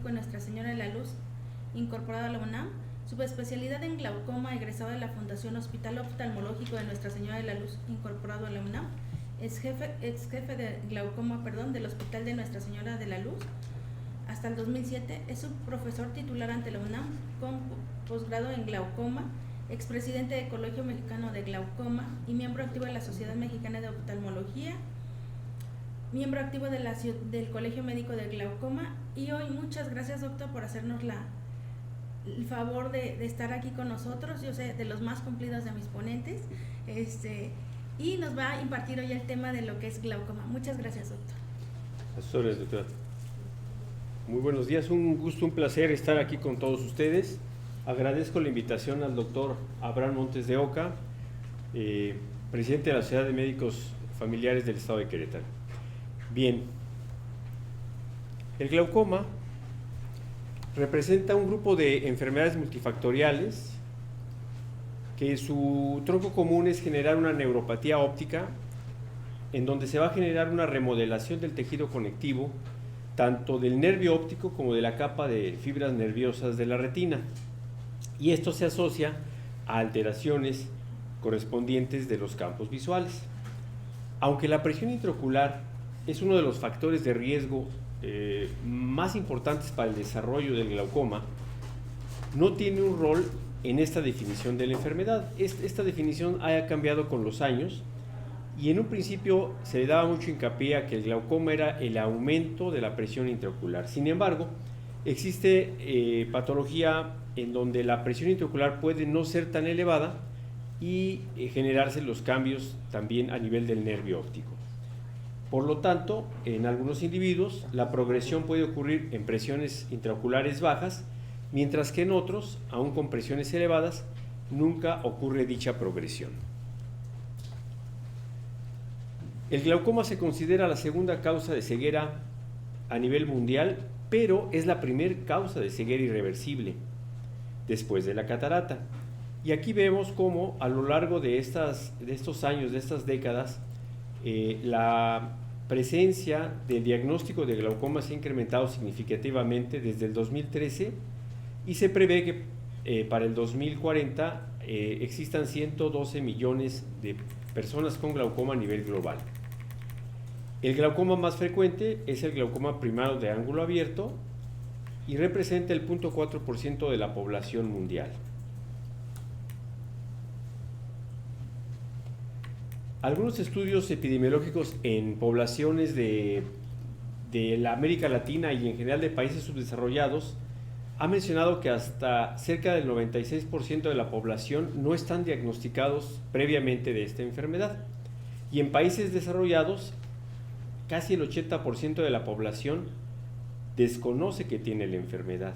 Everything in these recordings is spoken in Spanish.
Oftalmológico de Nuestra Señora de la Luz, incorporado a la UNAM, subespecialidad en glaucoma, egresado de la Fundación Hospital Oftalmológico de Nuestra Señora de la Luz, incorporado a la UNAM, ex jefe de glaucoma, del Hospital de Nuestra Señora de la Luz. Hasta el 2007 es subprofesor titular ante la UNAM con posgrado en glaucoma, expresidente del Colegio Mexicano de Glaucoma y miembro activo de la Sociedad Mexicana de Oftalmología, miembro activo de del Colegio Médico de Glaucoma. Y hoy muchas gracias, doctor, por hacernos el favor de estar aquí con nosotros. Yo sé de los más cumplidos de mis ponentes, y nos va a impartir hoy el tema de lo que es glaucoma. Muchas gracias, doctor. Asesores, doctora. Muy buenos días, un gusto, un placer estar aquí con todos ustedes. Agradezco la invitación al doctor Abraham Montes de Oca, presidente de la Sociedad de Médicos Familiares del Estado de Querétaro. Bien, el glaucoma representa un grupo de enfermedades multifactoriales que su tronco común es generar una neuropatía óptica, en donde se va a generar una remodelación del tejido conectivo, tanto del nervio óptico como de la capa de fibras nerviosas de la retina. Y esto se asocia a alteraciones correspondientes de los campos visuales. Aunque la presión intraocular es uno de los factores de riesgo más importantes para el desarrollo del glaucoma, no tiene un rol en esta definición de la enfermedad. Esta definición ha cambiado con los años, y en un principio se le daba mucho hincapié a que el glaucoma era el aumento de la presión intraocular. Sin embargo, existe patología en donde la presión intraocular puede no ser tan elevada y generarse los cambios también a nivel del nervio óptico. Por lo tanto, en algunos individuos la progresión puede ocurrir en presiones intraoculares bajas, mientras que en otros, aún con presiones elevadas, nunca ocurre dicha progresión. El glaucoma se considera la segunda causa de ceguera a nivel mundial, pero es la primera causa de ceguera irreversible después de la catarata. Y aquí vemos cómo a lo largo de estos años, de estas décadas, la presencia del diagnóstico de glaucoma se ha incrementado significativamente desde el 2013, y se prevé que para el 2040 existan 112 millones de personas con glaucoma a nivel global. El glaucoma más frecuente es el glaucoma primario de ángulo abierto y representa el 0.4% de la población mundial. Algunos estudios epidemiológicos en poblaciones de la América Latina y en general de países subdesarrollados han mencionado que hasta cerca del 96% de la población no están diagnosticados previamente de esta enfermedad. Y en países desarrollados, casi el 80% de la población desconoce que tiene la enfermedad.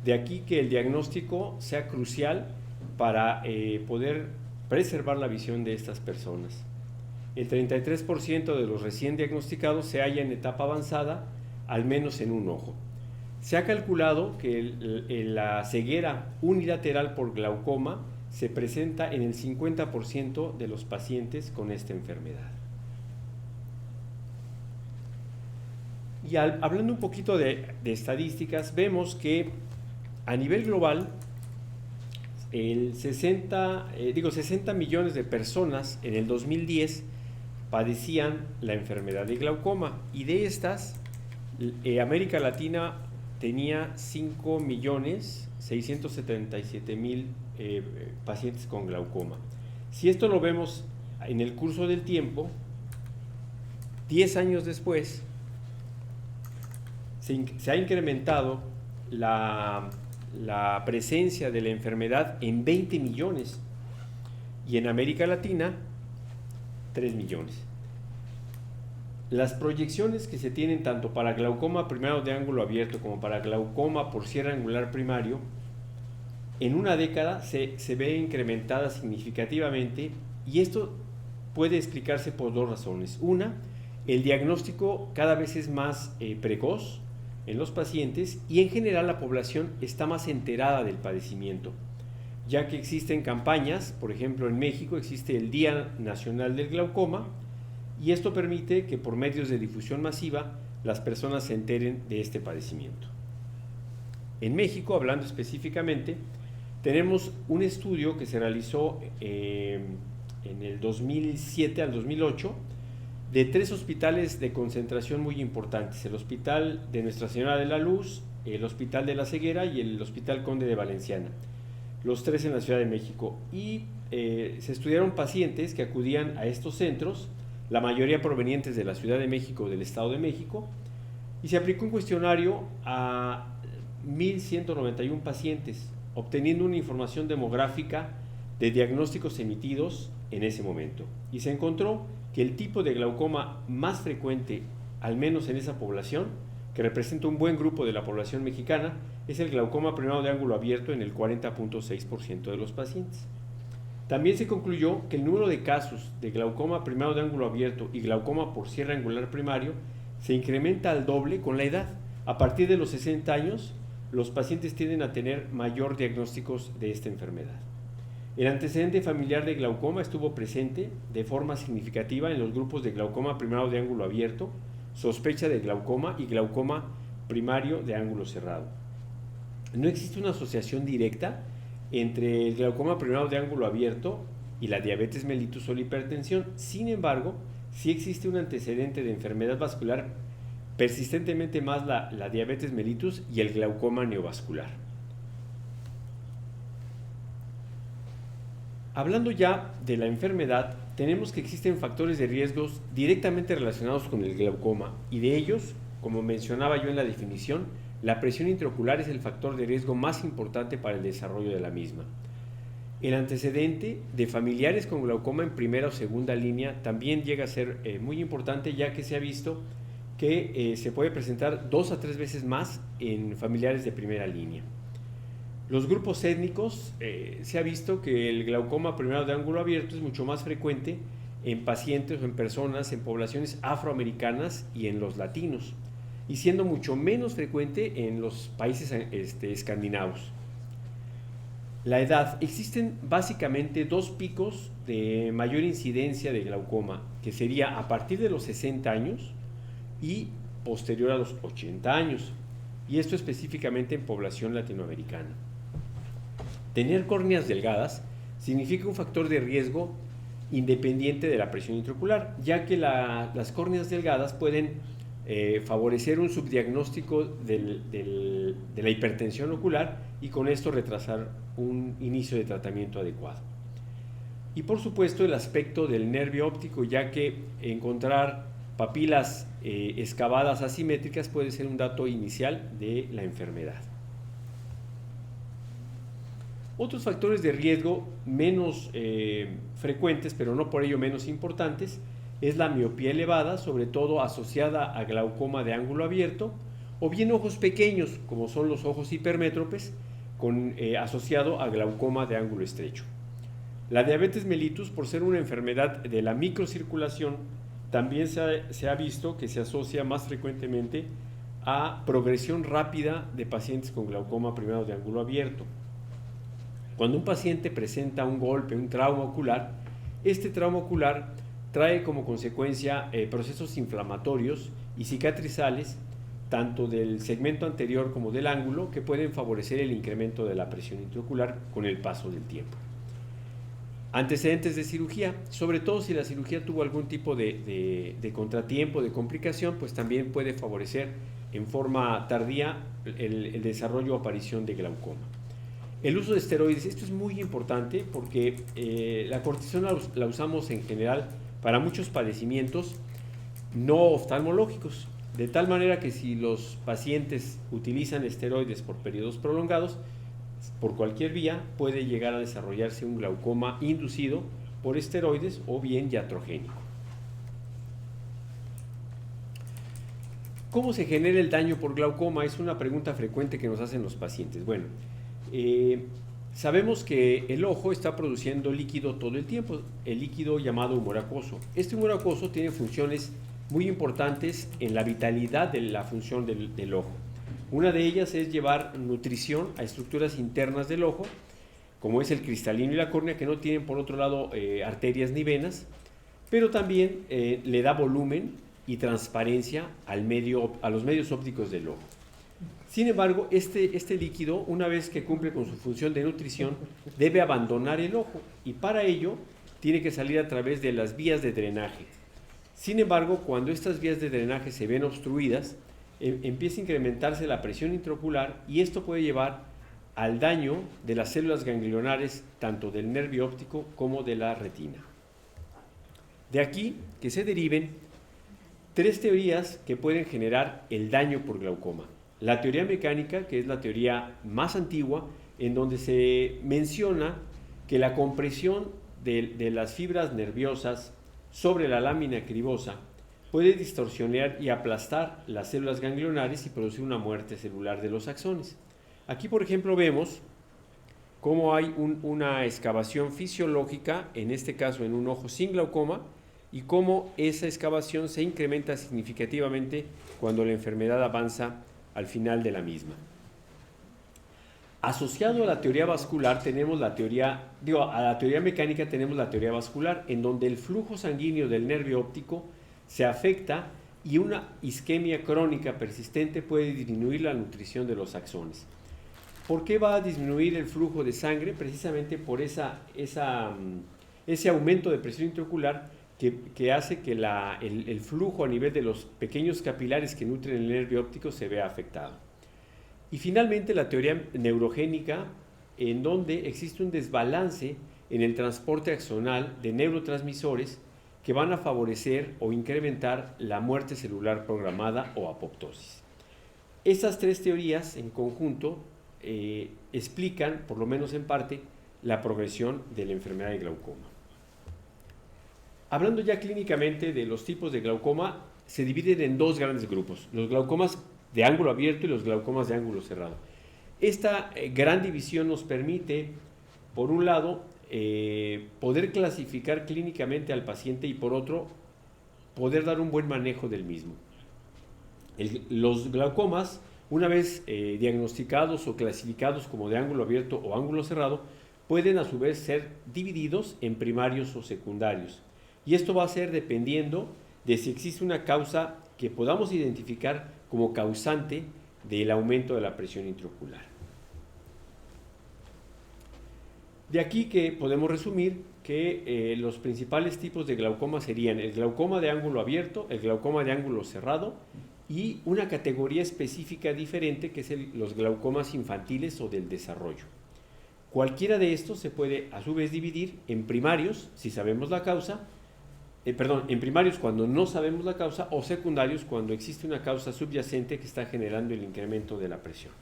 De aquí que el diagnóstico sea crucial para poder preservar la visión de estas personas. El 33% de los recién diagnosticados se halla en etapa avanzada, al menos en un ojo. Se ha calculado que la ceguera unilateral por glaucoma se presenta en el 50% de los pacientes con esta enfermedad. Y hablando un poquito de estadísticas, vemos que a nivel global 60 millones de personas en el 2010 padecían la enfermedad de glaucoma, y de estas América Latina tenía 5.677.000 pacientes con glaucoma. Si esto lo vemos en el curso del tiempo, 10 años después se ha incrementado la presencia de la enfermedad en 20 millones, y en América Latina 3 millones. Las proyecciones que se tienen tanto para glaucoma primario de ángulo abierto como para glaucoma por cierre angular primario, en una década se ve incrementada significativamente, y esto puede explicarse por dos razones. Una, el diagnóstico cada vez es más precoz en los pacientes, y en general la población está más enterada del padecimiento, ya que existen campañas. Por ejemplo, en México existe el Día Nacional del Glaucoma, y esto permite que por medios de difusión masiva las personas se enteren de este padecimiento. En México, hablando específicamente, tenemos un estudio que se realizó en el 2007 al 2008 de 3 hospitales de concentración muy importantes: el Hospital de Nuestra Señora de la Luz, el Hospital de la Ceguera y el Hospital Conde de Valenciana, los 3 en la Ciudad de México. Y se estudiaron pacientes que acudían a estos centros, la mayoría provenientes de la Ciudad de México o del Estado de México, y se aplicó un cuestionario a 1.191 pacientes, obteniendo una información demográfica de diagnósticos emitidos en ese momento. Y se encontró que el tipo de glaucoma más frecuente, al menos en esa población, que representa un buen grupo de la población mexicana, es el glaucoma primado de ángulo abierto en el 40.6% de los pacientes. También se concluyó que el número de casos de glaucoma primado de ángulo abierto y glaucoma por cierre angular primario se incrementa al doble con la edad. A partir de los 60 años, los pacientes tienden a tener mayor diagnósticos de esta enfermedad. El antecedente familiar de glaucoma estuvo presente de forma significativa en los grupos de glaucoma primado de ángulo abierto, sospecha de glaucoma y glaucoma primario de ángulo cerrado. No existe una asociación directa entre el glaucoma primado de ángulo abierto y la diabetes mellitus o la hipertensión. Sin embargo, sí existe un antecedente de enfermedad vascular, persistentemente más la diabetes mellitus y el glaucoma neovascular. Hablando ya de la enfermedad, tenemos que existen factores de riesgos directamente relacionados con el glaucoma, y de ellos, como mencionaba yo en la definición, la presión intraocular es el factor de riesgo más importante para el desarrollo de la misma. El antecedente de familiares con glaucoma en primera o segunda línea también llega a ser muy importante, ya que se ha visto que se puede presentar 2 a 3 veces más en familiares de primera línea. Los grupos étnicos, se ha visto que el glaucoma primado de ángulo abierto es mucho más frecuente en pacientes o en personas en poblaciones afroamericanas y en los latinos, y siendo mucho menos frecuente en los países escandinavos. La edad. Existen básicamente 2 picos de mayor incidencia de glaucoma, que sería a partir de los 60 años y posterior a los 80 años, y esto específicamente en población latinoamericana. Tener córneas delgadas significa un factor de riesgo independiente de la presión intraocular, ya que las córneas delgadas pueden favorecer un subdiagnóstico de la hipertensión ocular y con esto retrasar un inicio de tratamiento adecuado. Y por supuesto el aspecto del nervio óptico, ya que encontrar papilas excavadas asimétricas puede ser un dato inicial de la enfermedad. Otros factores de riesgo menos frecuentes, pero no por ello menos importantes, es la miopía elevada, sobre todo asociada a glaucoma de ángulo abierto, o bien ojos pequeños, como son los ojos hipermétropes, asociado a glaucoma de ángulo estrecho. La diabetes mellitus, por ser una enfermedad de la microcirculación, también se ha visto que se asocia más frecuentemente a progresión rápida de pacientes con glaucoma primado de ángulo abierto. Cuando un paciente presenta un golpe, un trauma ocular, este trauma ocular trae como consecuencia procesos inflamatorios y cicatrizales, tanto del segmento anterior como del ángulo, que pueden favorecer el incremento de la presión intraocular con el paso del tiempo. Antecedentes de cirugía, sobre todo si la cirugía tuvo algún tipo de contratiempo, de complicación, pues también puede favorecer en forma tardía el desarrollo o aparición de glaucoma. El uso de esteroides, esto es muy importante porque la cortisona la usamos en general para muchos padecimientos no oftalmológicos, de tal manera que si los pacientes utilizan esteroides por periodos prolongados, por cualquier vía puede llegar a desarrollarse un glaucoma inducido por esteroides o bien iatrogénico. ¿Cómo se genera el daño por glaucoma? Es una pregunta frecuente que nos hacen los pacientes. Bueno, sabemos que el ojo está produciendo líquido todo el tiempo, el líquido llamado humor acuoso. Este humor acuoso tiene funciones muy importantes en la vitalidad de la función del ojo. Una de ellas es llevar nutrición a estructuras internas del ojo, como es el cristalino y la córnea, que no tienen por otro lado arterias ni venas, pero también le da volumen y transparencia a los medios ópticos del ojo. Sin embargo, este líquido, una vez que cumple con su función de nutrición, debe abandonar el ojo y para ello tiene que salir a través de las vías de drenaje. Sin embargo, cuando estas vías de drenaje se ven obstruidas, empieza a incrementarse la presión intraocular y esto puede llevar al daño de las células ganglionares tanto del nervio óptico como de la retina. De aquí que se deriven tres teorías que pueden generar el daño por glaucoma. La teoría mecánica, que es la teoría más antigua, en donde se menciona que la compresión de las fibras nerviosas sobre la lámina cribosa puede distorsionar y aplastar las células ganglionares y producir una muerte celular de los axones. Aquí, por ejemplo, vemos cómo hay una excavación fisiológica, en este caso en un ojo sin glaucoma, y cómo esa excavación se incrementa significativamente cuando la enfermedad avanza al final de la misma. Asociado a la teoría vascular tenemos a la teoría mecánica tenemos la teoría vascular, en donde el flujo sanguíneo del nervio óptico se afecta y una isquemia crónica persistente puede disminuir la nutrición de los axones. ¿Por qué va a disminuir el flujo de sangre? Precisamente por ese aumento de presión intraocular que hace que el flujo a nivel de los pequeños capilares que nutren el nervio óptico se vea afectado. Y finalmente la teoría neurogénica, en donde existe un desbalance en el transporte axonal de neurotransmisores que van a favorecer o incrementar la muerte celular programada o apoptosis. Estas tres teorías en conjunto explican, por lo menos en parte, la progresión de la enfermedad de glaucoma. Hablando ya clínicamente de los tipos de glaucoma, se dividen en dos grandes grupos, los glaucomas de ángulo abierto y los glaucomas de ángulo cerrado. Esta gran división nos permite, por un lado, poder clasificar clínicamente al paciente y por otro, poder dar un buen manejo del mismo. Los glaucomas, una vez diagnosticados o clasificados como de ángulo abierto o ángulo cerrado, pueden a su vez ser divididos en primarios o secundarios. Y esto va a ser dependiendo de si existe una causa que podamos identificar como causante del aumento de la presión intraocular. De aquí que podemos resumir que los principales tipos de glaucoma serían el glaucoma de ángulo abierto, el glaucoma de ángulo cerrado y una categoría específica diferente que es los glaucomas infantiles o del desarrollo. Cualquiera de estos se puede a su vez dividir en primarios, si sabemos la causa, en primarios cuando no sabemos la causa o secundarios cuando existe una causa subyacente que está generando el incremento de la presión.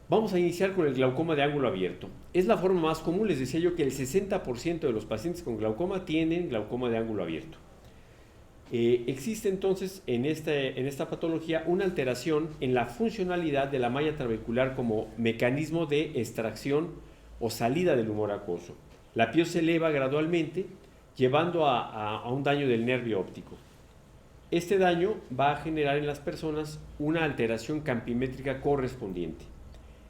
Vamos a iniciar con el glaucoma de ángulo abierto. Es la forma más común, les decía yo que el 60% de los pacientes con glaucoma tienen glaucoma de ángulo abierto. Existe entonces en esta patología una alteración en la funcionalidad de la malla trabecular como mecanismo de extracción o salida del humor acuoso. La pio se eleva gradualmente, llevando a un daño del nervio óptico. Este daño va a generar en las personas una alteración campimétrica correspondiente.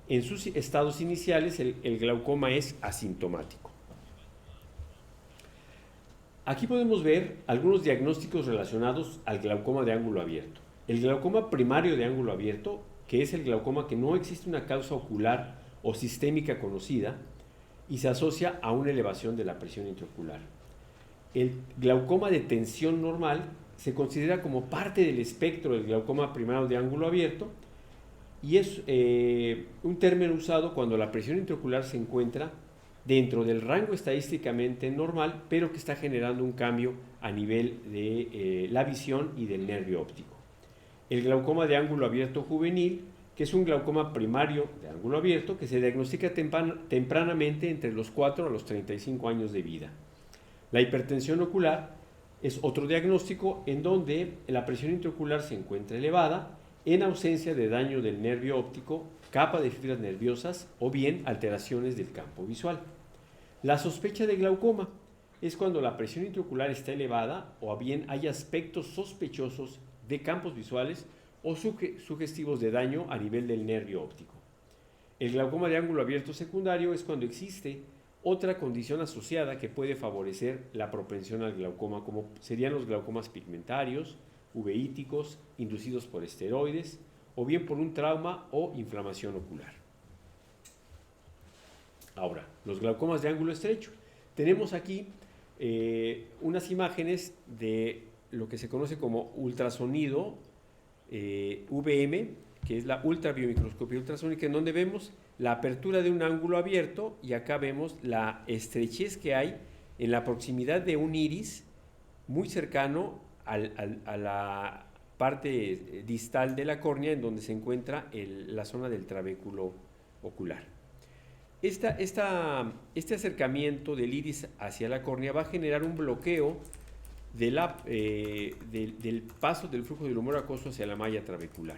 En sus estados iniciales, el glaucoma es asintomático. Aquí podemos ver algunos diagnósticos relacionados al glaucoma de ángulo abierto. El glaucoma primario de ángulo abierto, que es el glaucoma que no existe una causa ocular o sistémica conocida, y se asocia a una elevación de la presión intraocular. El glaucoma de tensión normal se considera como parte del espectro del glaucoma primario de ángulo abierto y es un término usado cuando la presión intraocular se encuentra dentro del rango estadísticamente normal, pero que está generando un cambio a nivel de la visión y del nervio óptico. El glaucoma de ángulo abierto juvenil, que es un glaucoma primario de ángulo abierto que se diagnostica tempranamente entre los 4 a los 35 años de vida. La hipertensión ocular es otro diagnóstico en donde la presión intraocular se encuentra elevada en ausencia de daño del nervio óptico, capa de fibras nerviosas o bien alteraciones del campo visual. La sospecha de glaucoma es cuando la presión intraocular está elevada o bien hay aspectos sospechosos de campos visuales o sugestivos de daño a nivel del nervio óptico. El glaucoma de ángulo abierto secundario es cuando existe otra condición asociada que puede favorecer la propensión al glaucoma, como serían los glaucomas pigmentarios, uveíticos, inducidos por esteroides, o bien por un trauma o inflamación ocular. Ahora, los glaucomas de ángulo estrecho. Tenemos aquí unas imágenes de lo que se conoce como ultrasonido VM, que es la ultrabiomicroscopía ultrasónica, en donde vemos la apertura de un ángulo abierto y acá vemos la estrechez que hay en la proximidad de un iris muy cercano a la parte distal de la córnea, en donde se encuentra la zona del trabéculo ocular. Este acercamiento del iris hacia la córnea va a generar un bloqueo del paso del flujo del humor acuoso hacia la malla trabecular.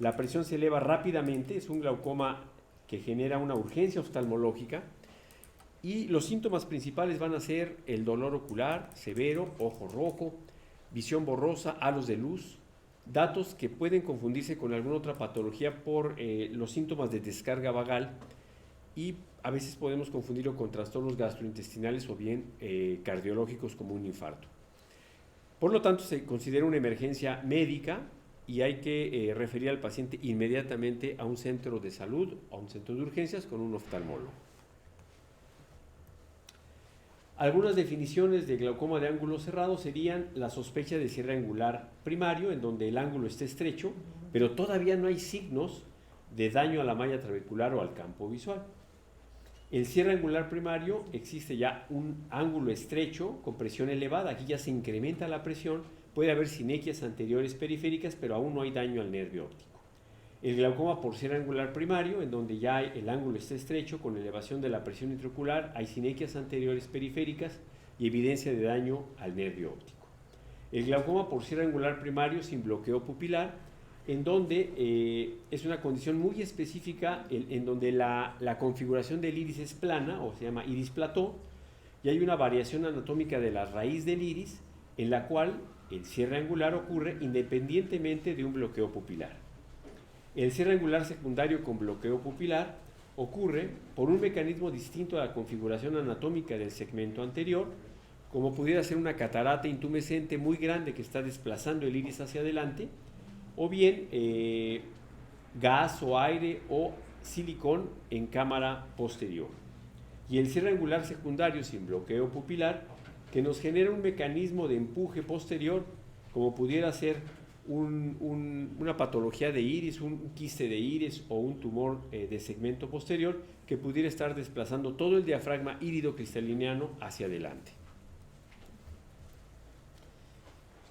La presión se eleva rápidamente, es un glaucoma que genera una urgencia oftalmológica, y los síntomas principales van a ser el dolor ocular severo, ojo rojo, visión borrosa, halos de luz, datos que pueden confundirse con alguna otra patología por los síntomas de descarga vagal, y a veces podemos confundirlo con trastornos gastrointestinales o bien cardiológicos como un infarto. Por lo tanto, se considera una emergencia médica y hay que referir al paciente inmediatamente a un centro de salud o a un centro de urgencias con un oftalmólogo. Algunas definiciones de glaucoma de ángulo cerrado serían la sospecha de cierre angular primario, en donde el ángulo está estrecho, pero todavía no hay signos de daño a la malla trabecular o al campo visual. El cierre angular primario, existe ya un ángulo estrecho con presión elevada, aquí ya se incrementa la presión, puede haber sinequias anteriores periféricas, pero aún no hay daño al nervio óptico. El glaucoma por cierre angular primario, en donde ya el ángulo está estrecho con elevación de la presión intraocular, hay sinequias anteriores periféricas y evidencia de daño al nervio óptico. El glaucoma por cierre angular primario sin bloqueo pupilar, en donde es una condición muy específica, en donde la configuración del iris es plana, o se llama iris plató, y hay una variación anatómica de la raíz del iris, en la cual el cierre angular ocurre independientemente de un bloqueo pupilar. El cierre angular secundario con bloqueo pupilar ocurre por un mecanismo distinto a la configuración anatómica del segmento anterior, como pudiera ser una catarata intumescente muy grande que está desplazando el iris hacia adelante, o bien gas o aire o silicón en cámara posterior. Y el cierre angular secundario sin bloqueo pupilar, que nos genera un mecanismo de empuje posterior, como pudiera ser una patología de iris, un quiste de iris o un tumor de segmento posterior, que pudiera estar desplazando todo el diafragma írido cristaliniano hacia adelante.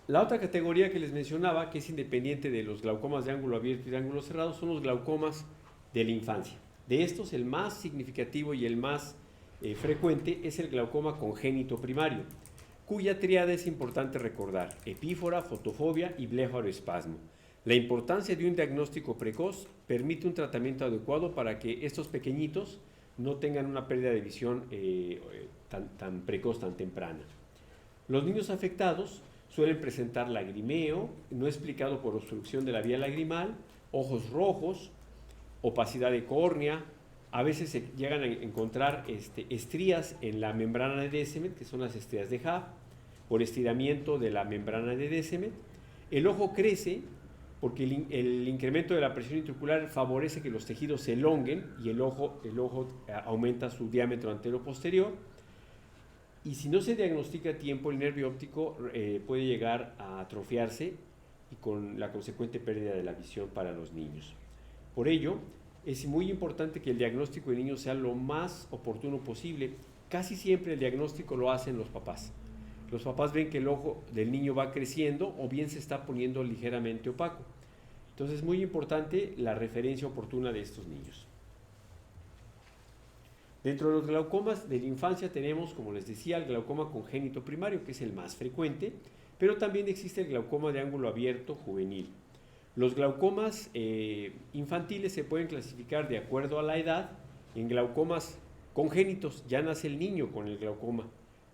La otra categoría que les mencionaba, que es independiente de los glaucomas de ángulo abierto y de ángulo cerrado, son los glaucomas de la infancia. De estos, el más significativo y el más frecuente es el glaucoma congénito primario, cuya tríada es importante recordar: epífora, fotofobia y bléfaroespasmo. La importancia de un diagnóstico precoz permite un tratamiento adecuado para que estos pequeñitos no tengan una pérdida de visión tan precoz, tan temprana. Los niños afectados suelen presentar lagrimeo, no explicado por obstrucción de la vía lagrimal, ojos rojos, opacidad de córnea, a veces se llegan a encontrar estrías en la membrana de Descemet, que son las estrías de Hub, por estiramiento de la membrana de Descemet. El ojo crece porque el incremento de la presión intraocular favorece que los tejidos se elonguen y el ojo aumenta su diámetro antero-posterior. Y si no se diagnostica a tiempo, el nervio óptico puede llegar a atrofiarse y con la consecuente pérdida de la visión para los niños. Por ello, es muy importante que el diagnóstico de niños sea lo más oportuno posible. Casi siempre el diagnóstico lo hacen los papás. Los papás ven que el ojo del niño va creciendo o bien se está poniendo ligeramente opaco. Entonces es muy importante la referencia oportuna de estos niños. Dentro de los glaucomas de la infancia tenemos, como les decía, el glaucoma congénito primario, que es el más frecuente, pero también existe el glaucoma de ángulo abierto juvenil. Los glaucomas infantiles se pueden clasificar de acuerdo a la edad en glaucomas congénitos, ya nace el niño con el glaucoma;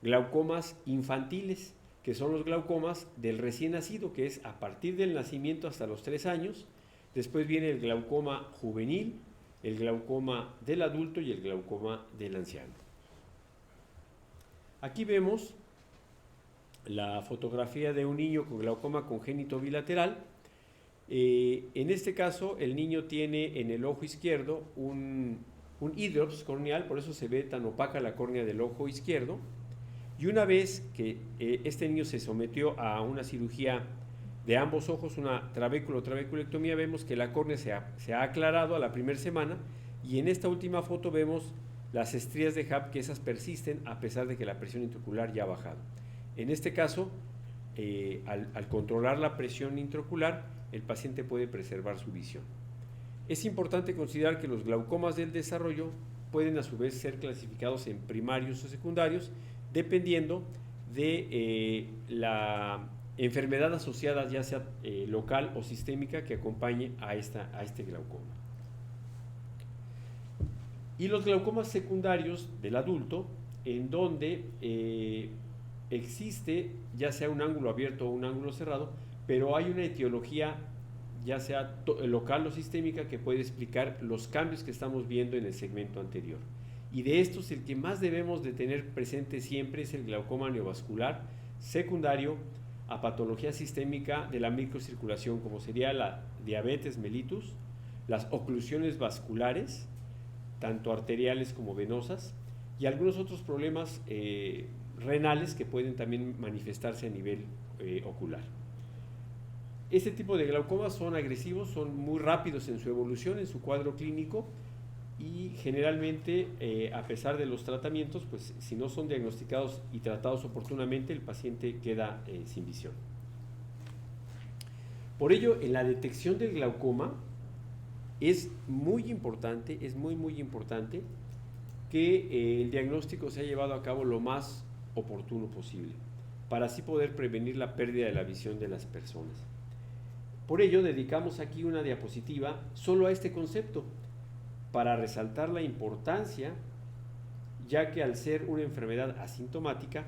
glaucomas infantiles, que son los glaucomas del recién nacido, que es a partir del nacimiento hasta los 3 años. Después viene el glaucoma juvenil, el glaucoma del adulto y el glaucoma del anciano. Aquí vemos la fotografía de un niño con glaucoma congénito bilateral. En este caso, el niño tiene en el ojo izquierdo un hidrops corneal, por eso se ve tan opaca la córnea del ojo izquierdo. Y una vez que este niño se sometió a una cirugía de ambos ojos, una trabeculectomía, vemos que la córnea se ha aclarado a la primera semana, y en esta última foto vemos las estrías de HAP, que esas persisten a pesar de que la presión intraocular ya ha bajado. En este caso, al controlar la presión intraocular, el paciente puede preservar su visión. Es importante considerar que los glaucomas del desarrollo pueden a su vez ser clasificados en primarios o secundarios, dependiendo de la enfermedad asociada, ya sea local o sistémica, que acompañe a este glaucoma. Y los glaucomas secundarios del adulto, en donde existe ya sea un ángulo abierto o un ángulo cerrado, pero hay una etiología ya sea local o sistémica que puede explicar los cambios que estamos viendo en el segmento anterior. Y de estos, el que más debemos de tener presente siempre es el glaucoma neovascular secundario a patología sistémica de la microcirculación, como sería la diabetes mellitus, las oclusiones vasculares, tanto arteriales como venosas, y algunos otros problemas renales que pueden también manifestarse a nivel ocular. Este tipo de glaucomas son agresivos, son muy rápidos en su evolución, en su cuadro clínico, y generalmente, a pesar de los tratamientos, pues si no son diagnosticados y tratados oportunamente, el paciente queda sin visión. Por ello, en la detección del glaucoma es muy importante que el diagnóstico sea llevado a cabo lo más oportuno posible, para así poder prevenir la pérdida de la visión de las personas. Por ello, dedicamos aquí una diapositiva solo a este concepto, para resaltar la importancia, ya que al ser una enfermedad asintomática,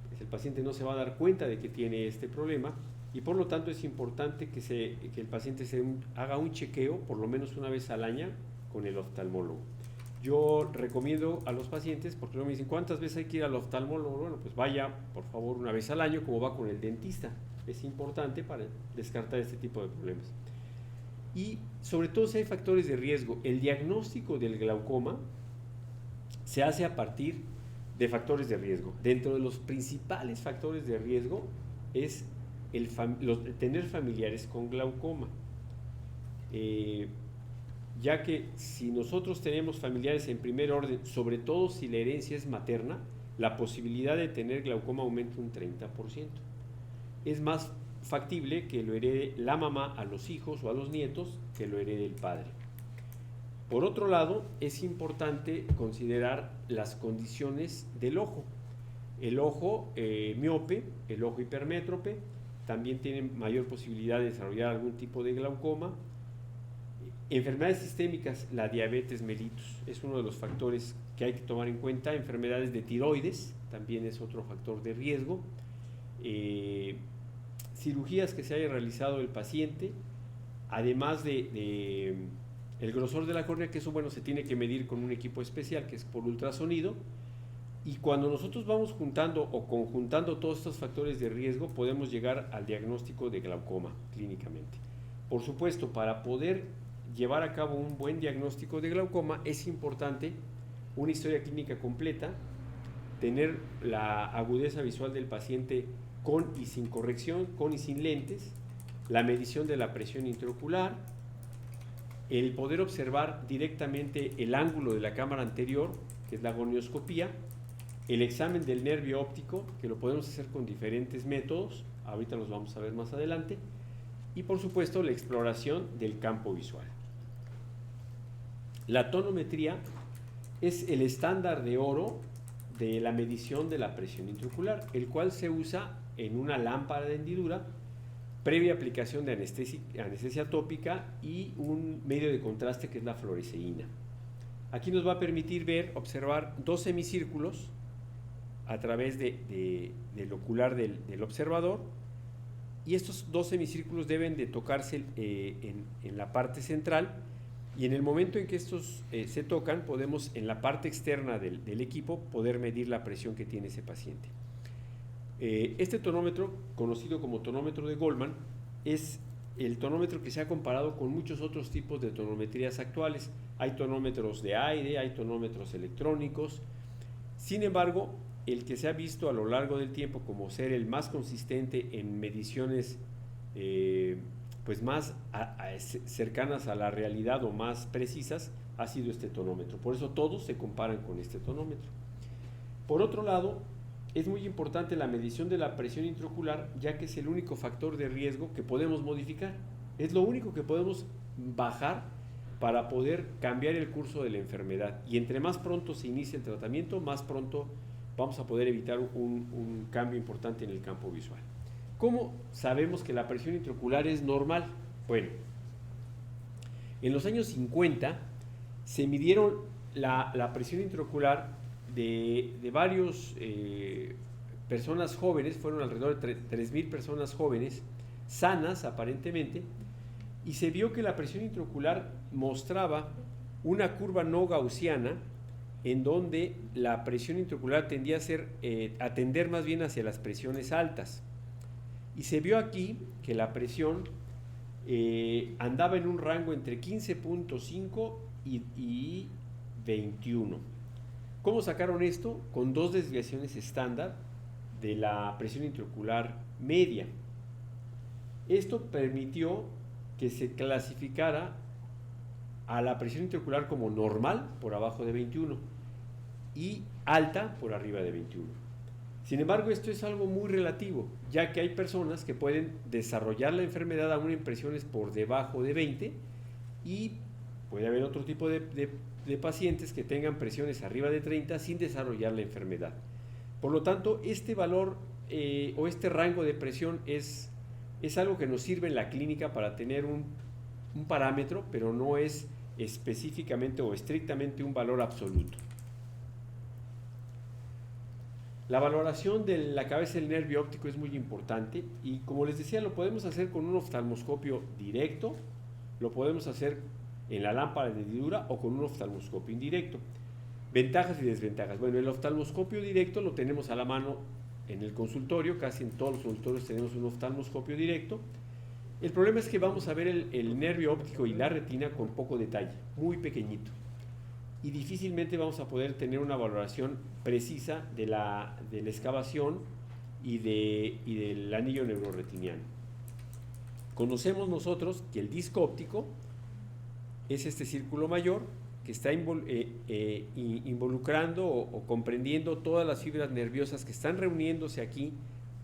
pues el paciente no se va a dar cuenta de que tiene este problema, y por lo tanto es importante que el paciente haga un chequeo por lo menos una vez al año con el oftalmólogo. Yo recomiendo a los pacientes, porque luego me dicen, ¿cuántas veces hay que ir al oftalmólogo? Bueno, pues vaya por favor una vez al año, como va con el dentista. Es importante para descartar este tipo de problemas. Y sobre todo si hay factores de riesgo, el diagnóstico del glaucoma se hace a partir de factores de riesgo. Dentro de los principales factores de riesgo es tener familiares con glaucoma, ya que si nosotros tenemos familiares en primer orden, sobre todo si la herencia es materna, la posibilidad de tener glaucoma aumenta un 30%. Es más factible que lo herede la mamá a los hijos o a los nietos que lo herede el padre. Por otro lado, es importante considerar las condiciones del ojo. El ojo miope, el ojo hipermétrope, también tiene mayor posibilidad de desarrollar algún tipo de glaucoma. Enfermedades sistémicas, la diabetes mellitus es uno de los factores que hay que tomar en cuenta. Enfermedades de tiroides también es otro factor de riesgo. Cirugías que se haya realizado el paciente, además de el grosor de la córnea, que eso, bueno, se tiene que medir con un equipo especial que es por ultrasonido. Y cuando nosotros vamos juntando o conjuntando todos estos factores de riesgo, podemos llegar al diagnóstico de glaucoma clínicamente. Por supuesto, para poder llevar a cabo un buen diagnóstico de glaucoma es importante una historia clínica completa, tener la agudeza visual del paciente con y sin corrección, con y sin lentes, la medición de la presión intraocular, el poder observar directamente el ángulo de la cámara anterior, que es la gonioscopía, el examen del nervio óptico, que lo podemos hacer con diferentes métodos, ahorita los vamos a ver más adelante, y por supuesto la exploración del campo visual. La tonometría es el estándar de oro de la medición de la presión intraocular, el cual se usa en una lámpara de hendidura previa aplicación de anestesia tópica y un medio de contraste que es la fluoresceína. Aquí nos va a permitir observar dos semicírculos a través del ocular del observador, y estos dos semicírculos deben de tocarse en la parte central, y en el momento en que estos se tocan, podemos en la parte externa del equipo poder medir la presión que tiene ese paciente. Este tonómetro, conocido como tonómetro de Goldman, es el tonómetro que se ha comparado con muchos otros tipos de tonometrías actuales. Hay tonómetros de aire, hay tonómetros electrónicos. Sin embargo, el que se ha visto a lo largo del tiempo como ser el más consistente en mediciones pues más cercanas a la realidad o más precisas ha sido este tonómetro. Por eso todos se comparan con este tonómetro. Por otro lado, es muy importante la medición de la presión intraocular, ya que es el único factor de riesgo que podemos modificar. Es lo único que podemos bajar para poder cambiar el curso de la enfermedad. Y entre más pronto se inicie el tratamiento, más pronto vamos a poder evitar un cambio importante en el campo visual. ¿Cómo sabemos que la presión intraocular es normal? Bueno, en los años 50 se midieron la presión intraocular de varios personas jóvenes, fueron alrededor de 3.000 personas jóvenes, sanas aparentemente, y se vio que la presión intraocular mostraba una curva no gaussiana en donde la presión intraocular tendía a tender más bien hacia las presiones altas. Y se vio aquí que la presión andaba en un rango entre 15.5 y 21. ¿Cómo sacaron esto? Con dos desviaciones estándar de la presión intraocular media. Esto permitió que se clasificara a la presión intraocular como normal por abajo de 21 y alta por arriba de 21. Sin embargo, esto es algo muy relativo, ya que hay personas que pueden desarrollar la enfermedad aún en presiones por debajo de 20 y puede haber otro tipo de pacientes que tengan presiones arriba de 30 sin desarrollar la enfermedad. Por lo tanto, este valor o este rango de presión es algo que nos sirve en la clínica para tener un parámetro, pero no es específicamente o estrictamente un valor absoluto. La valoración de la cabeza del nervio óptico es muy importante y, como les decía, lo podemos hacer con un oftalmoscopio directo, lo podemos hacer en la lámpara de hendidura o con un oftalmoscopio indirecto. Ventajas y desventajas. Bueno, el oftalmoscopio directo lo tenemos a la mano en el consultorio, casi en todos los consultorios tenemos un oftalmoscopio directo. El problema es que vamos a ver el nervio óptico y la retina con poco detalle, muy pequeñito, y difícilmente vamos a poder tener una valoración precisa de la excavación y del anillo neuroretiniano. Conocemos nosotros que el disco óptico es este círculo mayor que está involucrando o comprendiendo todas las fibras nerviosas que están reuniéndose aquí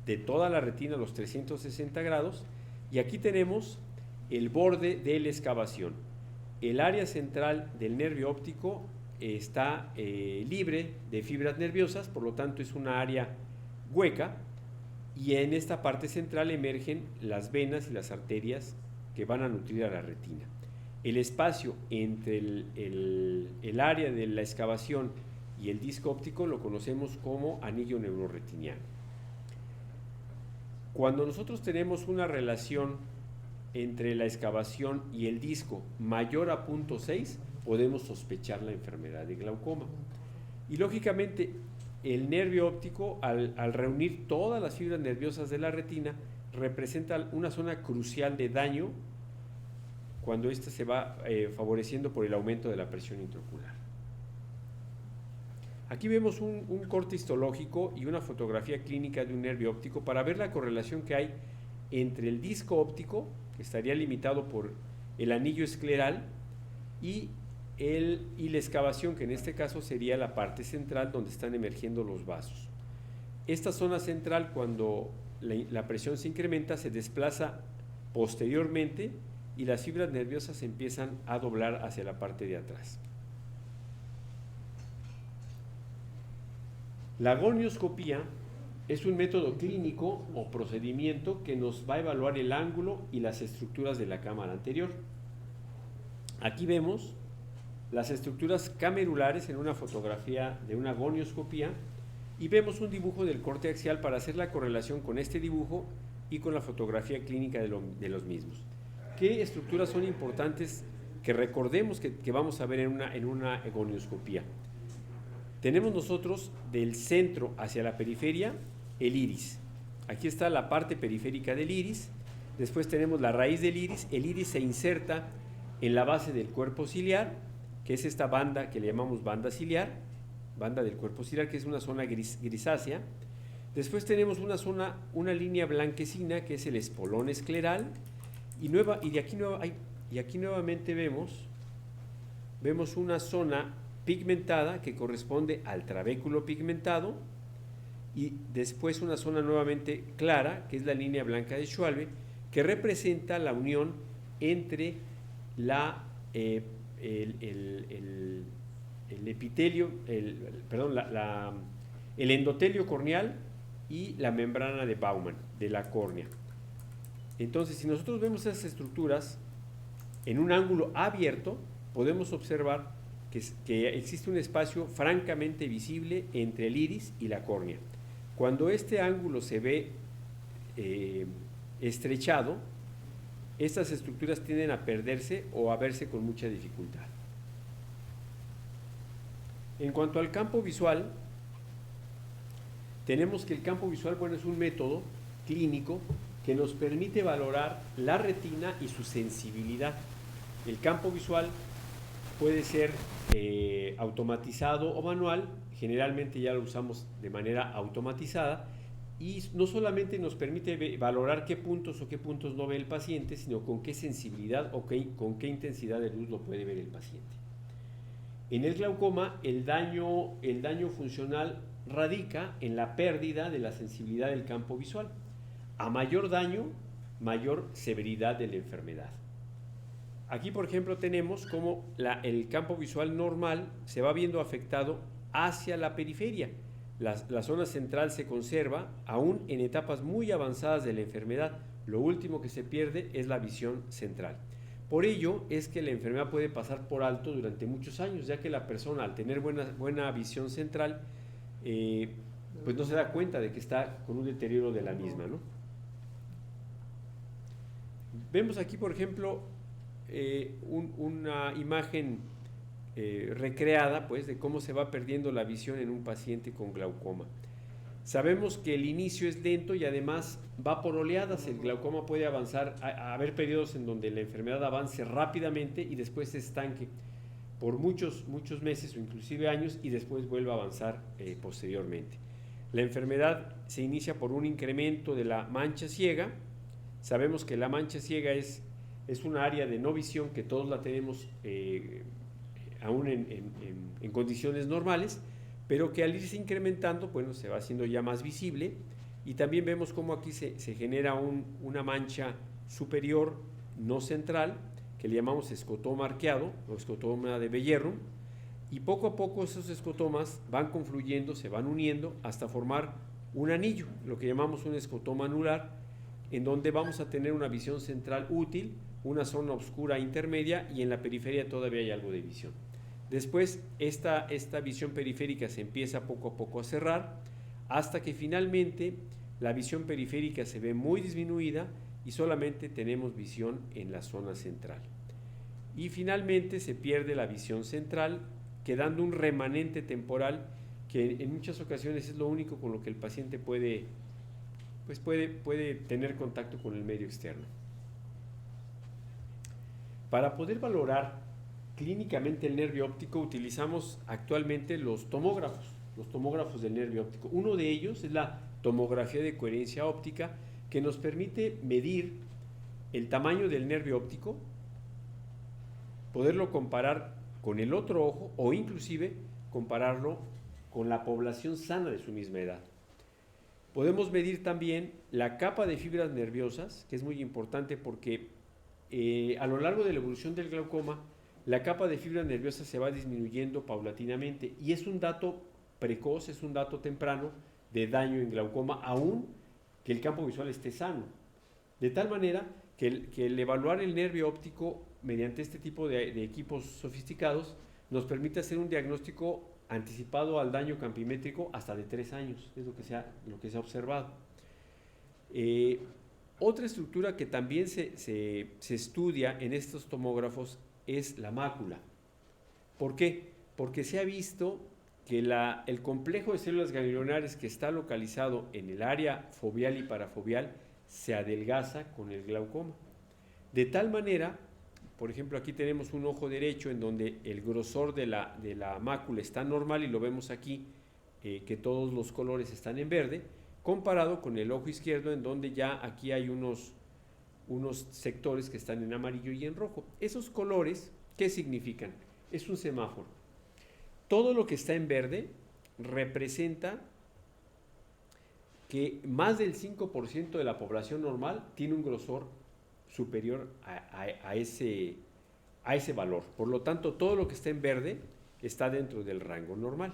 de toda la retina a los 360 grados, y aquí tenemos el borde de la excavación. El área central del nervio óptico está libre de fibras nerviosas, por lo tanto es una área hueca, y en esta parte central emergen las venas y las arterias que van a nutrir a la retina. El espacio entre el área de la excavación y el disco óptico lo conocemos como anillo neuroretiniano. Cuando nosotros tenemos una relación entre la excavación y el disco mayor a 0.6, podemos sospechar la enfermedad de glaucoma. Y lógicamente, el nervio óptico, al reunir todas las fibras nerviosas de la retina, representa una zona crucial de daño cuando ésta se va favoreciendo por el aumento de la presión intraocular. Aquí vemos un corte histológico y una fotografía clínica de un nervio óptico para ver la correlación que hay entre el disco óptico, que estaría limitado por el anillo escleral, y la excavación, que en este caso sería la parte central donde están emergiendo los vasos. Esta zona central, cuando la presión se incrementa, se desplaza posteriormente y las fibras nerviosas empiezan a doblar hacia la parte de atrás. La gonioscopía es un método clínico o procedimiento que nos va a evaluar el ángulo y las estructuras de la cámara anterior. Aquí vemos las estructuras camerulares en una fotografía de una gonioscopía y vemos un dibujo del corte axial para hacer la correlación con este dibujo y con la fotografía clínica de los mismos. ¿Qué estructuras son importantes que recordemos que vamos a ver en una gonioscopía? Tenemos nosotros del centro hacia la periferia el iris. Aquí está la parte periférica del iris. Después tenemos la raíz del iris. El iris se inserta en la base del cuerpo ciliar, que es esta banda que le llamamos banda ciliar, banda del cuerpo ciliar, que es una zona grisácea. Después tenemos una línea blanquecina, que es el espolón escleral. Y aquí nuevamente vemos una zona pigmentada que corresponde al trabéculo pigmentado, y después una zona nuevamente clara, que es la línea blanca de Schwalbe, que representa la unión entre el epitelio, el endotelio corneal y la membrana de Baumann de la córnea. Entonces, si nosotros vemos esas estructuras en un ángulo abierto, podemos observar que existe un espacio francamente visible entre el iris y la córnea. Cuando este ángulo se ve estrechado, estas estructuras tienden a perderse o a verse con mucha dificultad. En cuanto al campo visual, tenemos que el campo visual, bueno, es un método clínico que nos permite valorar la retina y su sensibilidad. El campo visual puede ser automatizado o manual. Generalmente ya lo usamos de manera automatizada, y no solamente nos permite valorar qué puntos no ve el paciente, sino con qué sensibilidad o con qué intensidad de luz lo puede ver el paciente. En el glaucoma, el daño funcional radica en la pérdida de la sensibilidad del campo visual. A mayor daño, mayor severidad de la enfermedad. Aquí, por ejemplo, tenemos cómo el campo visual normal se va viendo afectado hacia la periferia. La zona central se conserva aún en etapas muy avanzadas de la enfermedad. Lo último que se pierde es la visión central. Por ello es que la enfermedad puede pasar por alto durante muchos años, ya que la persona, al tener buena visión central, pues no se da cuenta de que está con un deterioro de la misma, ¿no? Vemos aquí, por ejemplo, una imagen recreada, pues, de cómo se va perdiendo la visión en un paciente con glaucoma. Sabemos que el inicio es lento y además va por oleadas. El glaucoma puede avanzar, haber periodos en donde la enfermedad avance rápidamente y después se estanque por muchos meses o inclusive años, y después vuelve a avanzar posteriormente. La enfermedad se inicia por un incremento de la mancha ciega. Sabemos que la mancha ciega es una área de no visión que todos la tenemos aún en condiciones normales, pero que al irse incrementando, bueno, se va haciendo ya más visible. Y también vemos cómo aquí se genera una mancha superior no central, que le llamamos escotoma arqueado o escotoma de Bellerrum, y poco a poco esos escotomas van confluyendo, se van uniendo hasta formar un anillo, lo que llamamos un escotoma anular, en donde vamos a tener una visión central útil, una zona oscura intermedia, y en la periferia todavía hay algo de visión. Después esta visión periférica se empieza poco a poco a cerrar, hasta que finalmente la visión periférica se ve muy disminuida y solamente tenemos visión en la zona central. Y finalmente se pierde la visión central, quedando un remanente temporal que en muchas ocasiones es lo único con lo que el paciente puede tener contacto con el medio externo. Para poder valorar clínicamente el nervio óptico utilizamos actualmente los tomógrafos del nervio óptico. Uno de ellos es la tomografía de coherencia óptica, que nos permite medir el tamaño del nervio óptico, poderlo comparar con el otro ojo o inclusive compararlo con la población sana de su misma edad. Podemos medir también la capa de fibras nerviosas, que es muy importante porque a lo largo de la evolución del glaucoma, la capa de fibras nerviosas se va disminuyendo paulatinamente, y es un dato precoz, es un dato temprano de daño en glaucoma, aún que el campo visual esté sano. De tal manera que el evaluar el nervio óptico mediante este tipo de equipos sofisticados nos permite hacer un diagnóstico anticipado al daño campimétrico hasta de 3 años, es lo que se ha observado. Otra estructura que también se estudia en estos tomógrafos es la mácula. ¿Por qué? Porque se ha visto que el complejo de células ganglionares que está localizado en el área foveal y parafoveal se adelgaza con el glaucoma. De tal manera, por ejemplo, aquí tenemos un ojo derecho en donde el grosor de la mácula está normal y lo vemos aquí, que todos los colores están en verde, comparado con el ojo izquierdo en donde ya aquí hay unos sectores que están en amarillo y en rojo. Esos colores, ¿qué significan? Es un semáforo. Todo lo que está en verde representa que más del 5% de la población normal tiene un grosor superior a ese valor. Por lo tanto, todo lo que está en verde está dentro del rango normal.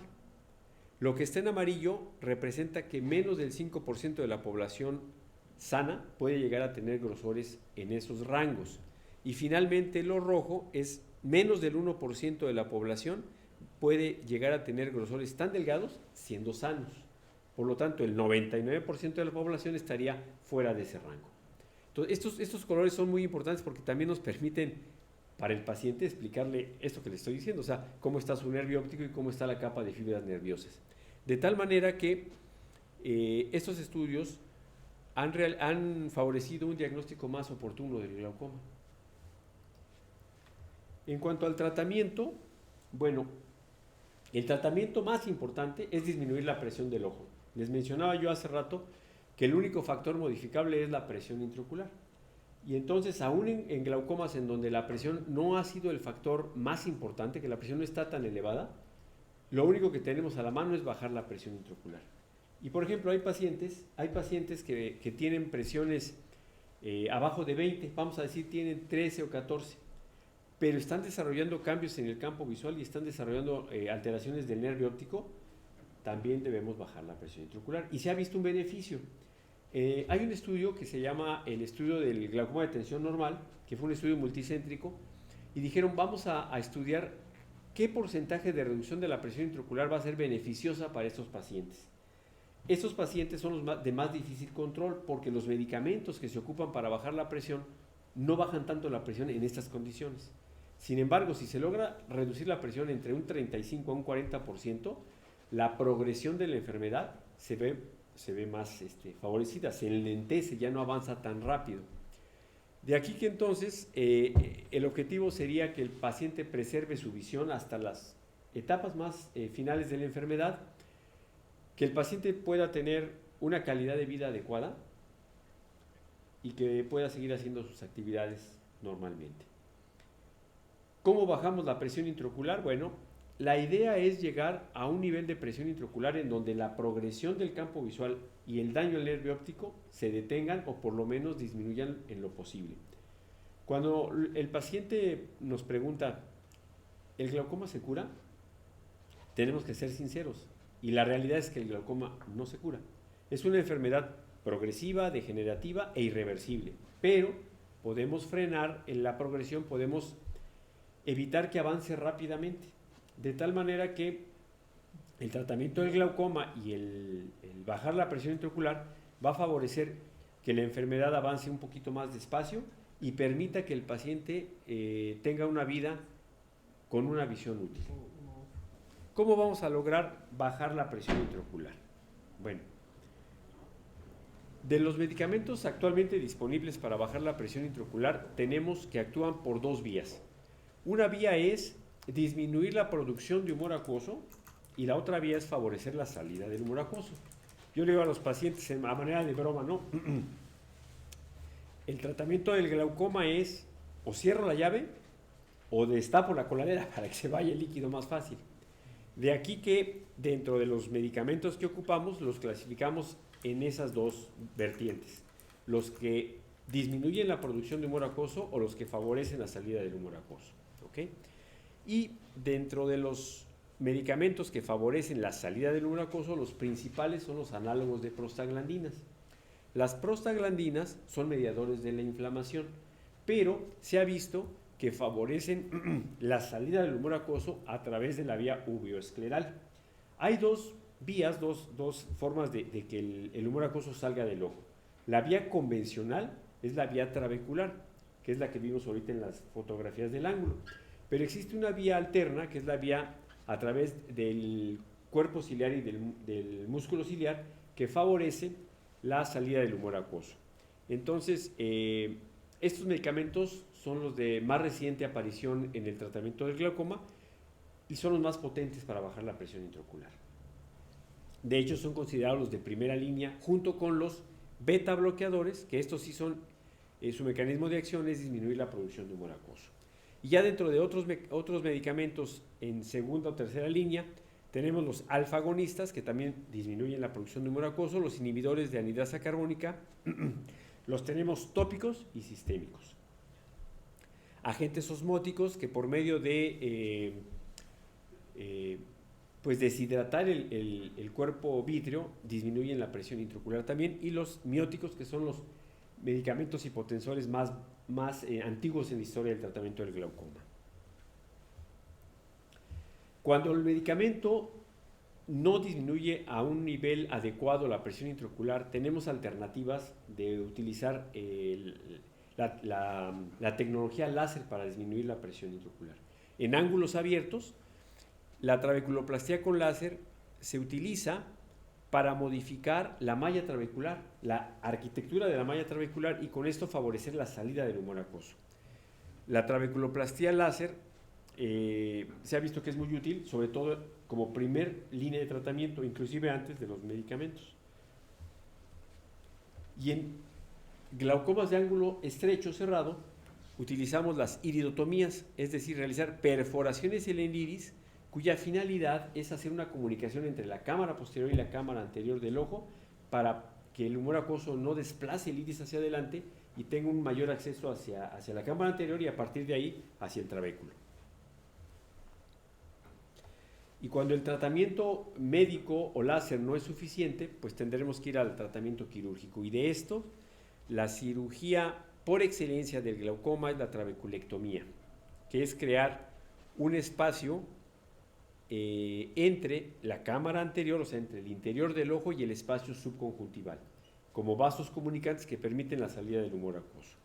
Lo que está en amarillo representa que menos del 5% de la población sana puede llegar a tener grosores en esos rangos. Y finalmente lo rojo es menos del 1% de la población puede llegar a tener grosores tan delgados siendo sanos. Por lo tanto, el 99% de la población estaría fuera de ese rango. Entonces, estos colores son muy importantes porque también nos permiten para el paciente explicarle esto que le estoy diciendo, o sea, cómo está su nervio óptico y cómo está la capa de fibras nerviosas. De tal manera que estos estudios han favorecido un diagnóstico más oportuno del glaucoma. En cuanto al tratamiento, bueno, el tratamiento más importante es disminuir la presión del ojo. Les mencionaba yo hace rato que el único factor modificable es la presión intraocular. Y entonces, aún en glaucomas en donde la presión no ha sido el factor más importante, que la presión no está tan elevada, lo único que tenemos a la mano es bajar la presión intraocular. Y por ejemplo, hay pacientes que tienen presiones abajo de 20, vamos a decir tienen 13 o 14, pero están desarrollando cambios en el campo visual y están desarrollando alteraciones del nervio óptico. También debemos bajar la presión intraocular. Y se ha visto un beneficio. Hay un estudio que se llama el estudio del glaucoma de tensión normal, que fue un estudio multicéntrico, y dijeron vamos a estudiar qué porcentaje de reducción de la presión intraocular va a ser beneficiosa para estos pacientes. Estos pacientes son los de más difícil control porque los medicamentos que se ocupan para bajar la presión no bajan tanto la presión en estas condiciones. Sin embargo, si se logra reducir la presión entre un 35 a un 40%, la progresión de la enfermedad se ve más favorecida, se enlentece, ya no avanza tan rápido. De aquí que entonces el objetivo sería que el paciente preserve su visión hasta las etapas más finales de la enfermedad, que el paciente pueda tener una calidad de vida adecuada y que pueda seguir haciendo sus actividades normalmente. ¿Cómo bajamos la presión intraocular? Bueno, la idea es llegar a un nivel de presión intraocular en donde la progresión del campo visual y el daño al nervio óptico se detengan o por lo menos disminuyan en lo posible. Cuando el paciente nos pregunta, ¿el glaucoma se cura? Tenemos que ser sinceros y la realidad es que el glaucoma no se cura. Es una enfermedad progresiva, degenerativa e irreversible, pero podemos frenar en la progresión, podemos evitar que avance rápidamente, de tal manera que el tratamiento del glaucoma y el bajar la presión intraocular va a favorecer que la enfermedad avance un poquito más despacio y permita que el paciente tenga una vida con una visión útil. ¿Cómo vamos a lograr bajar la presión intraocular? Bueno, de los medicamentos actualmente disponibles para bajar la presión intraocular, tenemos que actúan por dos vías. Una vía es disminuir la producción de humor acuoso y la otra vía es favorecer la salida del humor acuoso. Yo le digo a los pacientes a manera de broma, ¿no? El tratamiento del glaucoma es o cierro la llave o destapo la coladera para que se vaya el líquido más fácil. De aquí que dentro de los medicamentos que ocupamos los clasificamos en esas dos vertientes, los que disminuyen la producción de humor acuoso o los que favorecen la salida del humor acuoso. ¿Okay? Y dentro de los medicamentos que favorecen la salida del humor acuoso, los principales son los análogos de prostaglandinas. Las prostaglandinas son mediadores de la inflamación, pero se ha visto que favorecen la salida del humor acuoso a través de la vía uveoescleral. Hay dos vías, dos formas de que el humor acuoso salga del ojo. La vía convencional es la vía trabecular, que es la que vimos ahorita en las fotografías del ángulo. Pero existe una vía alterna, que es la vía a través del cuerpo ciliar y del músculo ciliar que favorece la salida del humor acuoso. Entonces, estos medicamentos son los de más reciente aparición en el tratamiento del glaucoma y son los más potentes para bajar la presión intraocular. De hecho, son considerados los de primera línea junto con los beta bloqueadores, que estos sí son, su mecanismo de acción es disminuir la producción de humor acuoso. Y ya dentro de otros medicamentos en segunda o tercera línea, tenemos los alfa-agonistas, que también disminuyen la producción de humor acuoso, los inhibidores de anhidrasa carbónica, los tenemos tópicos y sistémicos. Agentes osmóticos que por medio de pues deshidratar el cuerpo vítreo disminuyen la presión intraocular también, y los mióticos, que son los medicamentos hipotensores más antiguos en la historia del tratamiento del glaucoma. Cuando el medicamento no disminuye a un nivel adecuado la presión intraocular, tenemos alternativas de utilizar la tecnología láser para disminuir la presión intraocular. En ángulos abiertos, la trabeculoplastia con láser se utiliza para modificar la malla trabecular, la arquitectura de la malla trabecular, y con esto favorecer la salida del humor acuoso. La trabeculoplastia láser se ha visto que es muy útil, sobre todo como primer línea de tratamiento, inclusive antes de los medicamentos. Y en glaucomas de ángulo estrecho cerrado, utilizamos las iridotomías, es decir, realizar perforaciones en el iris, cuya finalidad es hacer una comunicación entre la cámara posterior y la cámara anterior del ojo para que el humor acuoso no desplace el iris hacia adelante y tenga un mayor acceso hacia la cámara anterior y a partir de ahí hacia el trabéculo. Y cuando el tratamiento médico o láser no es suficiente, pues tendremos que ir al tratamiento quirúrgico. Y de esto, la cirugía por excelencia del glaucoma es la trabeculectomía, que es crear un espacio entre la cámara anterior, o sea, entre el interior del ojo y el espacio subconjuntival, como vasos comunicantes que permiten la salida del humor acuoso.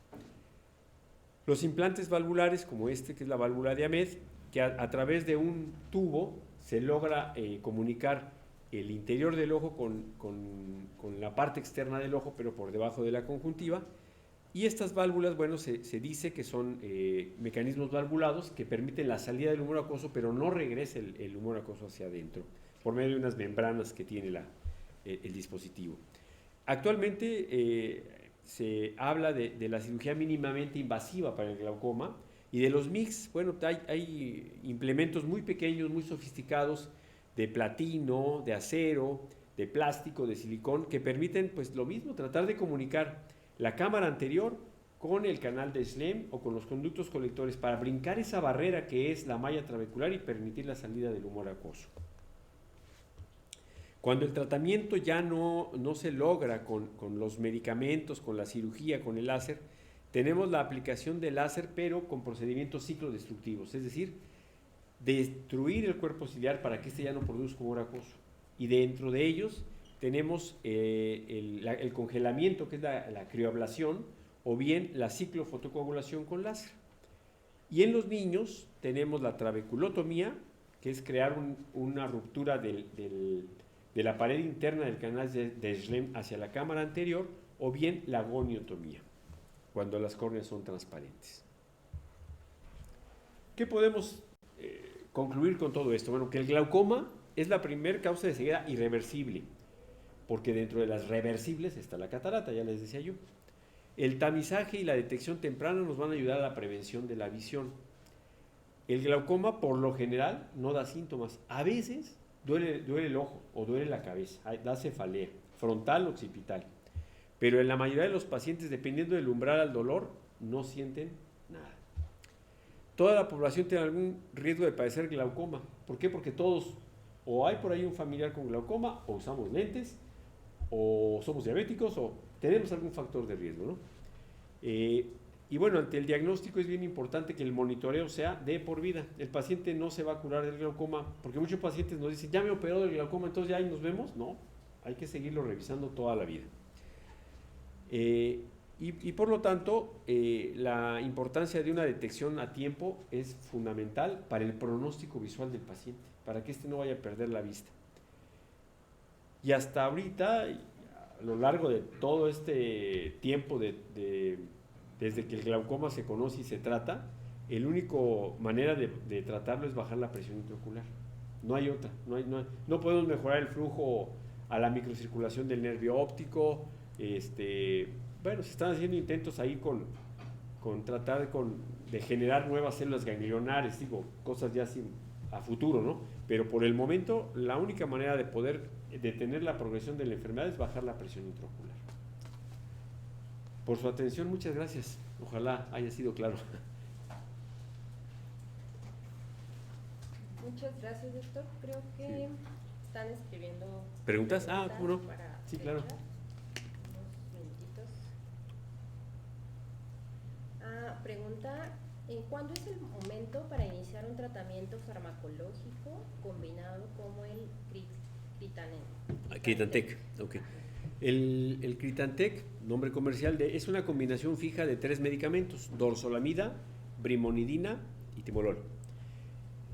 Los implantes valvulares, como este, que es la válvula de Ahmed, que a través de un tubo se logra comunicar el interior del ojo con la parte externa del ojo, pero por debajo de la conjuntiva. Y estas válvulas, bueno, se dice que son mecanismos valvulados que permiten la salida del humor acuoso, pero no regresa el humor acuoso hacia adentro, por medio de unas membranas que tiene el dispositivo. Actualmente se habla de la cirugía mínimamente invasiva para el glaucoma, y de los MIGS, bueno, hay implementos muy pequeños, muy sofisticados, de platino, de acero, de plástico, de silicón, que permiten pues lo mismo, tratar de comunicar la cámara anterior con el canal de Schlemm o con los conductos colectores para brincar esa barrera que es la malla trabecular y permitir la salida del humor acuoso. Cuando el tratamiento ya no se logra con los medicamentos, con la cirugía, con el láser, tenemos la aplicación del láser, pero con procedimientos ciclodestructivos, es decir, destruir el cuerpo ciliar para que éste ya no produzca humor acuoso. Y dentro de ellos tenemos el congelamiento, que es la crioablación, o bien la ciclofotocoagulación con láser. Y en los niños tenemos la trabeculotomía, que es crear una ruptura de la pared interna del canal de Schlemm hacia la cámara anterior, o bien la goniotomía, cuando las córneas son transparentes. ¿Qué podemos concluir con todo esto? Bueno, que el glaucoma es la primera causa de ceguera irreversible, porque dentro de las reversibles está la catarata, ya les decía yo. El tamizaje y la detección temprana nos van a ayudar a la prevención de la visión. El glaucoma, por lo general, no da síntomas. A veces duele el ojo o duele la cabeza, da cefalea, frontal o occipital. Pero en la mayoría de los pacientes, dependiendo del umbral al dolor, no sienten nada. Toda la población tiene algún riesgo de padecer glaucoma. ¿Por qué? Porque todos, o hay por ahí un familiar con glaucoma, o usamos lentes, o somos diabéticos, o tenemos algún factor de riesgo, ¿no? Y bueno, ante el diagnóstico es bien importante que el monitoreo sea de por vida. El paciente no se va a curar del glaucoma, porque muchos pacientes nos dicen, ya me operó del glaucoma, entonces ya ahí nos vemos. No, hay que seguirlo revisando toda la vida. Y por lo tanto, la importancia de una detección a tiempo es fundamental para el pronóstico visual del paciente, para que éste no vaya a perder la vista. Y hasta ahorita, a lo largo de todo este tiempo desde que el glaucoma se conoce y se trata, el único manera de tratarlo es bajar la presión intraocular. No hay otra. No podemos mejorar el flujo a la microcirculación del nervio óptico. Bueno, se están haciendo intentos ahí con tratar de generar nuevas células ganglionares, digo, cosas ya a futuro, ¿no? Pero por el momento, la única manera de poder detener la progresión de la enfermedad es bajar la presión intraocular. Por su atención, muchas gracias. Ojalá haya sido claro. Muchas gracias, doctor. Creo que Sí. están escribiendo ¿Preguntas? ¿Cómo no? para Sí, claro. fechar. Unos minutitos. Pregunta, ¿cuándo es el momento para iniciar un tratamiento farmacológico combinado como el Critantec, ok. El Critantec, nombre comercial, es una combinación fija de 3 medicamentos: dorzolamida, brimonidina y timolol.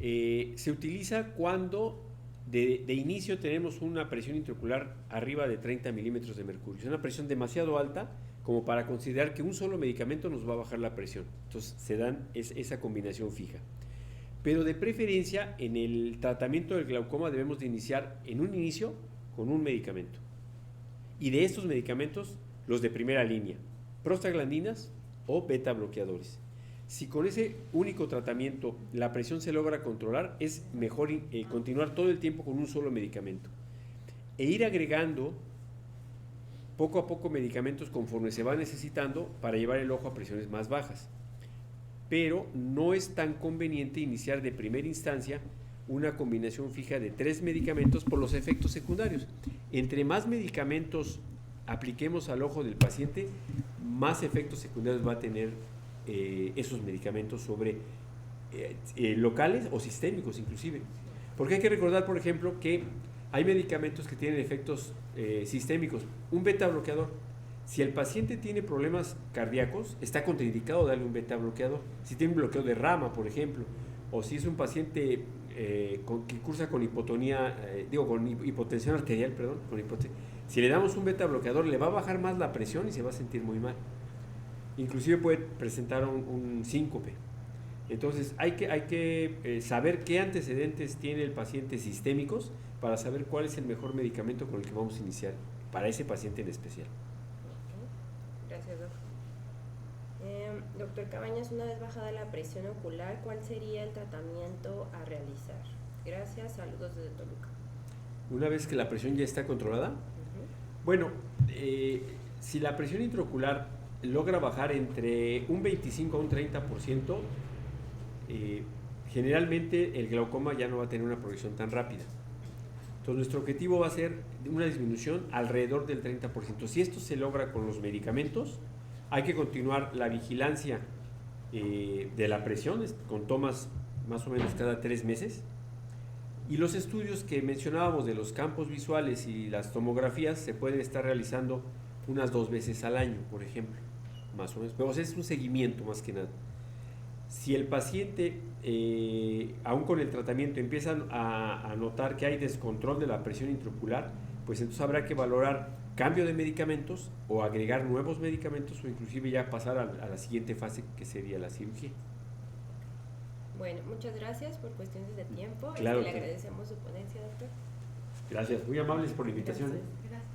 Se utiliza cuando de inicio tenemos una presión intraocular arriba de 30 milímetros de mercurio. Es una presión demasiado alta como para considerar que un solo medicamento nos va a bajar la presión. Entonces se dan esa combinación fija. Pero de preferencia en el tratamiento del glaucoma debemos de iniciar en un inicio con un medicamento. Y de estos medicamentos, los de primera línea: prostaglandinas o beta bloqueadores. Si con ese único tratamiento la presión se logra controlar, es mejor continuar todo el tiempo con un solo medicamento e ir agregando poco a poco medicamentos conforme se va necesitando para llevar el ojo a presiones más bajas. Pero no es tan conveniente iniciar de primera instancia una combinación fija de 3 medicamentos por los efectos secundarios. Entre más medicamentos apliquemos al ojo del paciente, más efectos secundarios va a tener esos medicamentos sobre locales o sistémicos inclusive. Porque hay que recordar, por ejemplo, que hay medicamentos que tienen efectos sistémicos. Un beta bloqueador, si el paciente tiene problemas cardíacos, está contraindicado darle un beta bloqueador. Si tiene un bloqueo de rama, por ejemplo, o si es un paciente que cursa con hipotonía, con hipotensión arterial, si le damos un beta bloqueador, le va a bajar más la presión y se va a sentir muy mal. Inclusive puede presentar un síncope. Entonces hay que saber qué antecedentes tiene el paciente sistémicos para saber cuál es el mejor medicamento con el que vamos a iniciar para ese paciente en especial. Gracias, doctor. Doctor Cabañas, una vez bajada la presión ocular, ¿cuál sería el tratamiento a realizar? Gracias, saludos desde Toluca. Una vez que la presión ya está controlada, bueno, si la presión intraocular logra bajar entre un 25 a un 30%, generalmente el glaucoma ya no va a tener una progresión tan rápida. Entonces nuestro objetivo va a ser una disminución alrededor del 30%. Si esto se logra con los medicamentos, hay que continuar la vigilancia de la presión con tomas más o menos cada 3 meses. Y los estudios que mencionábamos de los campos visuales y las tomografías se pueden estar realizando unas 2 veces al año, por ejemplo, más o menos. Pero es un seguimiento más que nada. Si el paciente, aún con el tratamiento, empieza a notar que hay descontrol de la presión intraocular, pues entonces habrá que valorar cambio de medicamentos o agregar nuevos medicamentos o inclusive ya pasar a la siguiente fase, que sería la cirugía. Bueno, muchas gracias por cuestiones de tiempo. Claro le que... agradecemos su ponencia, doctor. Gracias, muy amables por la invitación. Gracias. Gracias.